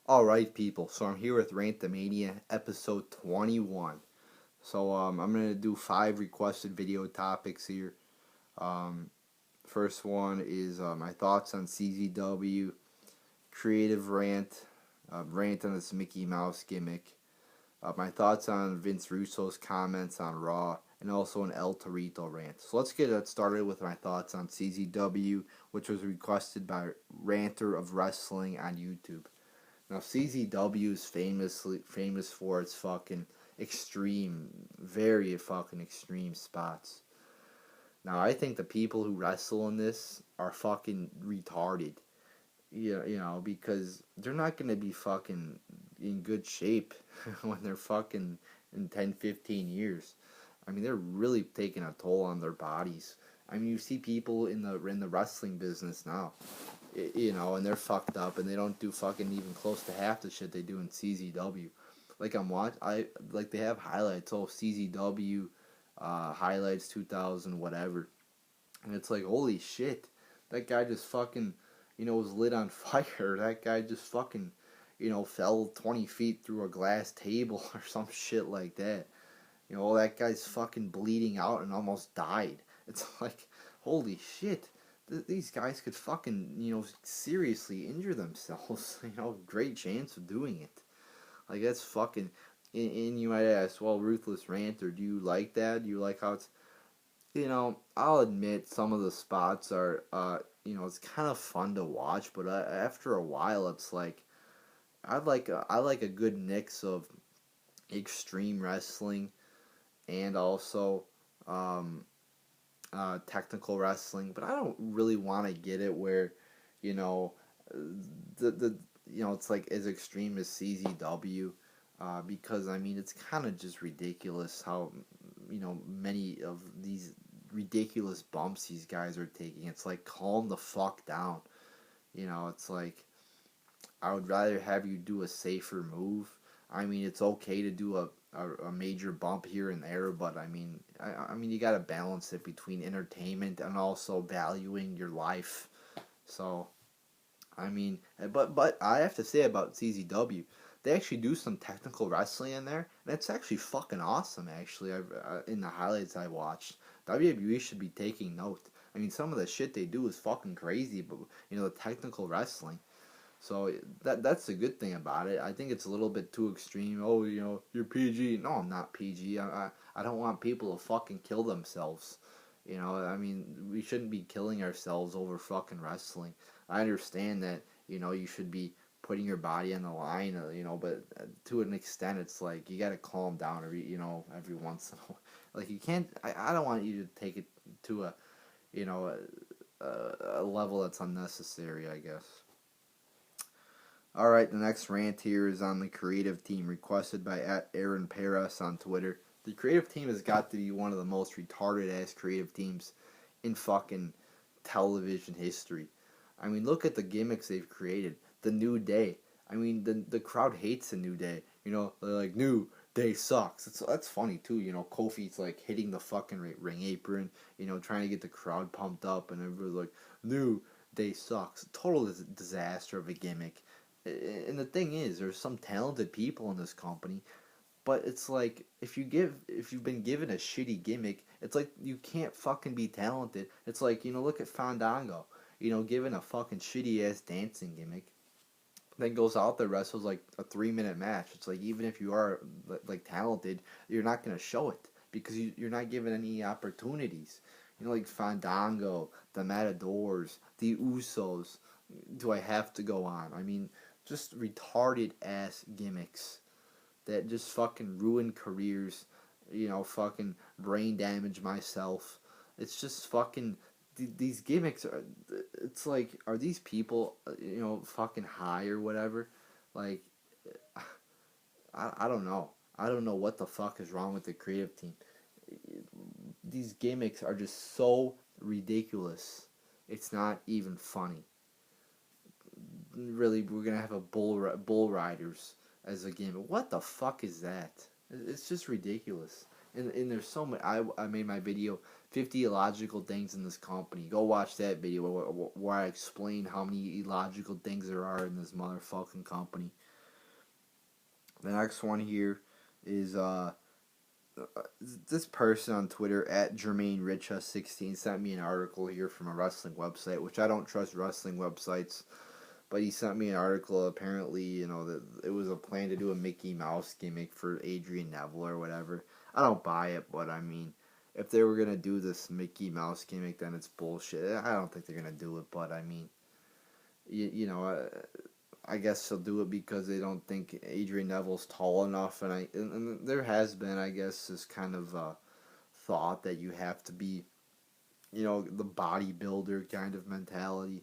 Alright, people, so I'm here with RANTAMANIA episode 21. I'm going to do 5 requested video topics here. Um, First one is my thoughts on CZW, creative rant on this Mickey Mouse gimmick, my thoughts on Vince Russo's comments on Raw, and also an El Torito rant. So let's get it started with my thoughts on CZW, which was requested by Ranter of Wrestling on YouTube. Now CZW is famous for its fucking extreme, very fucking extreme spots. Now I think the people who wrestle in this are fucking retarded. Because they're not gonna be fucking in good shape when they're fucking in 10, 15 years. I mean, they're really taking a toll on their bodies. I mean, you see people in the wrestling business now, and they're fucked up, and they don't do fucking even close to half the shit they do in CZW. Like they have highlights. Oh, CZW, highlights 2000 whatever, and it's like, holy shit, that guy just fucking, was lit on fire. That guy just fucking, fell 20 feet through a glass table or some shit like that. That guy's fucking bleeding out and almost died. It's like, holy shit. These guys could fucking, seriously injure themselves. Great chance of doing it. Like, that's fucking. And you might ask, well, Ruthless Ranter, do you like that? Do you like how it's. I'll admit some of the spots are, it's kind of fun to watch, but after a while, it's like. I like a good mix of extreme wrestling and also technical wrestling, but I don't really want to get it where, you know, the it's like as extreme as CZW, because I mean it's kind of just ridiculous how many of these ridiculous bumps these guys are taking. It's like calm the fuck down. It's like I would rather have you do a safer move. I mean, it's okay to do a major bump here and there, but I mean, you gotta balance it between entertainment and also valuing your life. So, but I have to say about CZW, they actually do some technical wrestling in there, and it's actually fucking awesome. Actually, in the highlights I watched, WWE should be taking note. I mean, some of the shit they do is fucking crazy, but the technical wrestling. So that's the good thing about it. I think it's a little bit too extreme. Oh, you're PG. No, I'm not PG. I don't want people to fucking kill themselves. I mean, we shouldn't be killing ourselves over fucking wrestling. I understand that, you should be putting your body on the line, but to an extent, it's like you gotta calm down every once in a while. Like you can't. I don't want you to take it to you know, a level that's unnecessary, I guess. Alright, the next rant here is on the creative team, requested by @Aaron Perez on Twitter. The creative team has got to be one of the most retarded ass creative teams in fucking television history. I mean, look at the gimmicks they've created. The New Day. I mean, the crowd hates the New Day. They're like, New Day sucks. That's funny too. Kofi's like hitting the fucking ring apron. Trying to get the crowd pumped up, and everybody's like, New Day sucks. Total disaster of a gimmick. And the thing is, there's some talented people in this company, but it's like if you've been given a shitty gimmick, it's like you can't fucking be talented. It's like look at Fandango, given a fucking shitty ass dancing gimmick, then goes out there, wrestles like a 3 minute match. It's like even if you are like talented, you're not gonna show it because you're not given any opportunities. Like Fandango, the Matadors, the Usos. Do I have to go on? I mean, just retarded ass gimmicks that just fucking ruin careers, fucking brain damage myself. It's just fucking these gimmicks are. It's like, are these people fucking high or whatever? Like, I don't know. I don't know what the fuck is wrong with the creative team. These gimmicks are just so ridiculous. It's not even funny. Really, we're gonna have a bull riders as a game. What the fuck is that? It's just ridiculous. And there's so many. I made my video 50 illogical things in this company. Go watch that video where I explain how many illogical things there are in this motherfucking company. The next one here is this person on Twitter at JermaineRicha16 sent me an article here from a wrestling website, which I don't trust wrestling websites, but he sent me an article. Apparently, that it was a plan to do a Mickey Mouse gimmick for Adrian Neville or whatever. I don't buy it, but I mean, if they were gonna do this Mickey Mouse gimmick, then it's bullshit. I don't think they're gonna do it, but I mean, I guess they'll do it because they don't think Adrian Neville's tall enough, and there has been, I guess, this kind of thought that you have to be, the bodybuilder kind of mentality.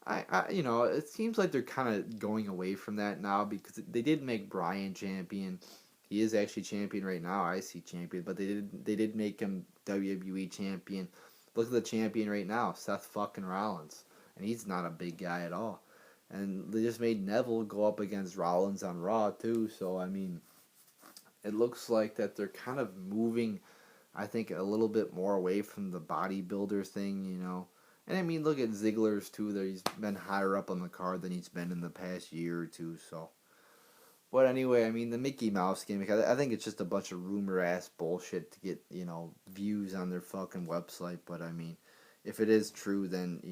It seems like they're kind of going away from that now because they did make Bryan champion. He is actually champion right now, IC champion, but they did make him WWE champion. Look at the champion right now, Seth fucking Rollins. And he's not a big guy at all. And they just made Neville go up against Rollins on Raw, too. So, I mean, it looks like that they're kind of moving, I think, a little bit more away from the bodybuilder thing, And, I mean, look at Ziggler's, too. That he's been higher up on the card than he's been in the past year or two, so. But anyway, I mean, the Mickey Mouse gimmick, I think it's just a bunch of rumor-ass bullshit to get, views on their fucking website. But, I mean, if it is true, then,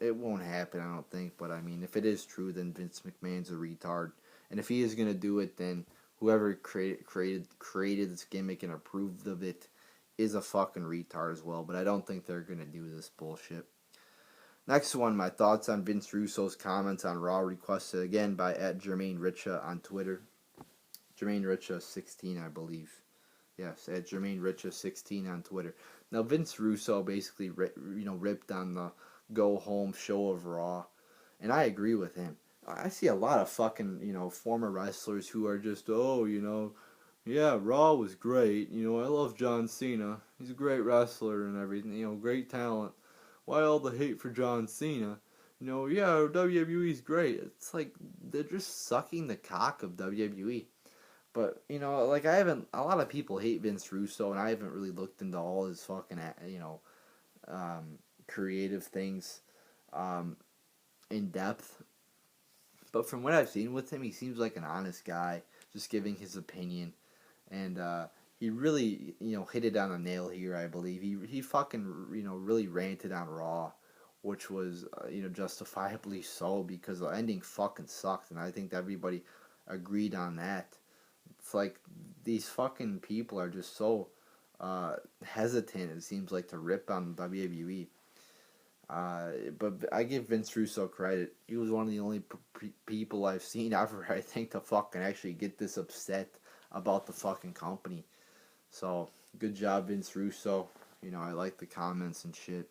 it won't happen, I don't think. But, I mean, if it is true, then Vince McMahon's a retard. And if he is going to do it, then whoever created this gimmick and approved of it is a fucking retard as well. But I don't think they're going to do this bullshit. Next one, my thoughts on Vince Russo's comments on Raw, requested again by at @JermaineRicha on Twitter. JermaineRicha16, I believe. Yes, at JermaineRicha16 on Twitter. Now, Vince Russo basically, ripped on the go home show of Raw, and I agree with him. I see a lot of fucking, former wrestlers who are just, yeah, Raw was great. I love John Cena. He's a great wrestler and everything, great talent. Why all the hate for John Cena? Yeah, WWE's great. It's like they're just sucking the cock of WWE. But, a lot of people hate Vince Russo, and I haven't really looked into all his fucking, creative things in depth. But from what I've seen with him, he seems like an honest guy, just giving his opinion. And, he really, hit it on the nail here, I believe. He fucking, really ranted on Raw, which was, justifiably so, because the ending fucking sucked, and I think everybody agreed on that. It's like, these fucking people are just so hesitant, it seems like, to rip on WWE. But I give Vince Russo credit. He was one of the only people I've seen ever, I think, to fucking actually get this upset about the fucking company. So, good job, Vince Russo. I like the comments and shit.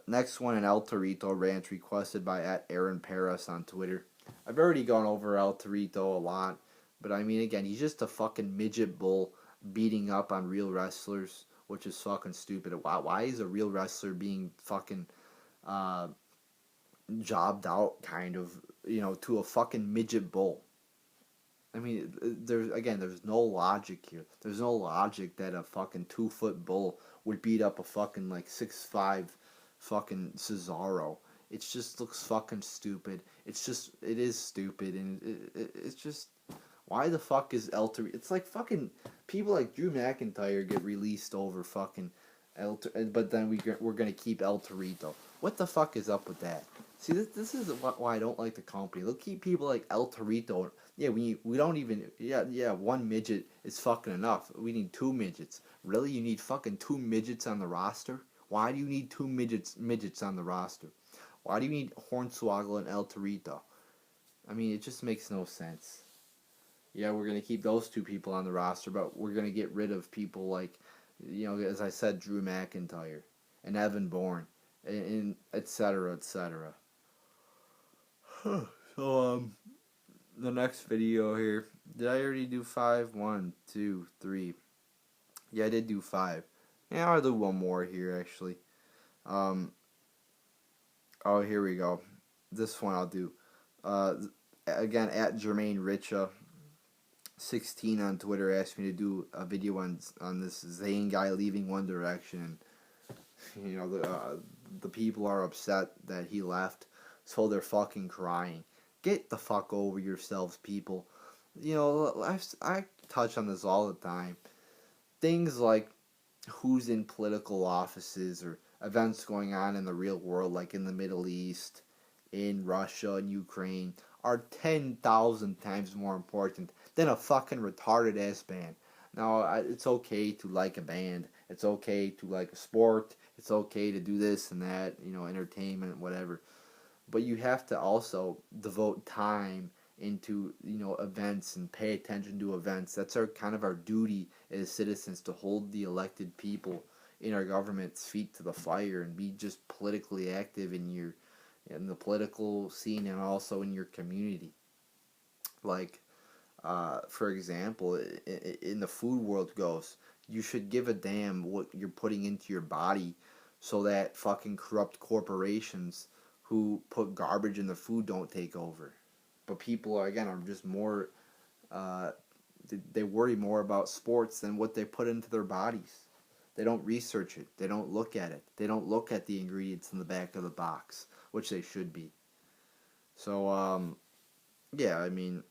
Next one, an El Torito rant requested by at Aaron Paris on Twitter. I've already gone over El Torito a lot, but I mean, again, he's just a fucking midget bull beating up on real wrestlers, which is fucking stupid. Why is a real wrestler being fucking jobbed out, kind of, to a fucking midget bull? I mean, there's no logic here. There's no logic that a fucking 2-foot bull would beat up a fucking, 6'5" fucking Cesaro. It just looks fucking stupid. It is stupid, and it's just, why the fuck is El Torito? It's like fucking people like Drew McIntyre get released over fucking but then we're gonna keep El Torito. What the fuck is up with that? See, this is why I don't like the company. They'll keep people like El Torito. Yeah, we don't even, one midget is fucking enough. We need 2 midgets. Really? You need fucking 2 midgets on the roster? Why do you need 2 midgets on the roster? Why do you need Hornswoggle and El Torito? I mean, it just makes no sense. Yeah, we're going to keep those 2 people on the roster, but we're going to get rid of people like, as I said, Drew McIntyre and Evan Bourne, and et cetera, et cetera. So, the next video here, did I already do 5? 1, 2, 3. Yeah, I did do 5. Yeah, I'll do one more here, actually. Oh, here we go. This one I'll do. Again, at JermaineRicha16 on Twitter asked me to do a video on this Zayn guy leaving One Direction. The people are upset that he left, so they're fucking crying. Get the fuck over yourselves, people. You know, I touch on this all the time. Things like who's in political offices or events going on in the real world, like in the Middle East, in Russia and Ukraine, are 10,000 times more important than a fucking retarded ass band. Now, it's okay to like a band. It's okay to like a sport. It's okay to do this and that, entertainment, whatever. But you have to also devote time into events and pay attention to events. That's our kind of our duty as citizens, to hold the elected people in our government's feet to the fire and be just politically active in the political scene and also in your community. Like, for example, in the food world goes, you should give a damn what you're putting into your body, so that fucking corrupt corporations who put garbage in the food don't take over. But people are just more, uh, they worry more about sports than what they put into their bodies. They don't research it. They don't look at it. They don't look at the ingredients in the back of the box, which they should be. So, yeah, I mean,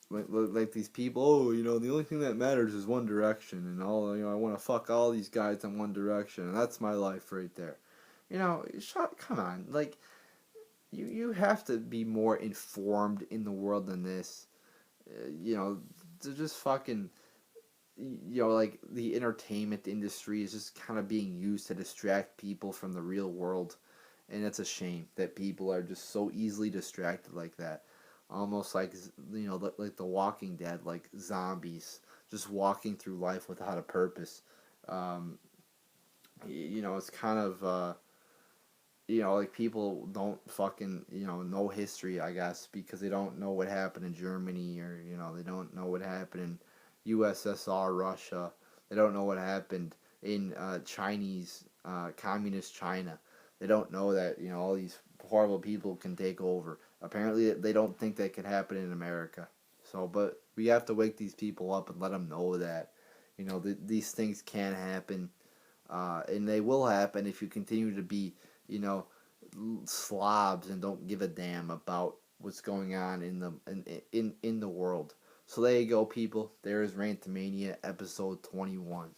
like these people, the only thing that matters is One Direction, and I want to fuck all these guys in One Direction, and that's my life right there. Come on, like, you have to be more informed in the world than this. To just fucking, like, the entertainment industry is just kind of being used to distract people from the real world, and it's a shame that people are just so easily distracted like that. Almost like, like The Walking Dead, like zombies, just walking through life without a purpose. It's kind of, like, people don't fucking, know history, I guess, because they don't know what happened in Germany, or, they don't know what happened in USSR, Russia. They don't know what happened in communist China. They don't know that, all these horrible people can take over. Apparently, they don't think that can happen in America. So, but we have to wake these people up and let them know that, these things can happen, and they will happen if you continue to be, you know, slobs and don't give a damn about what's going on in the world. So there you go, people. There is Rantamania episode 21.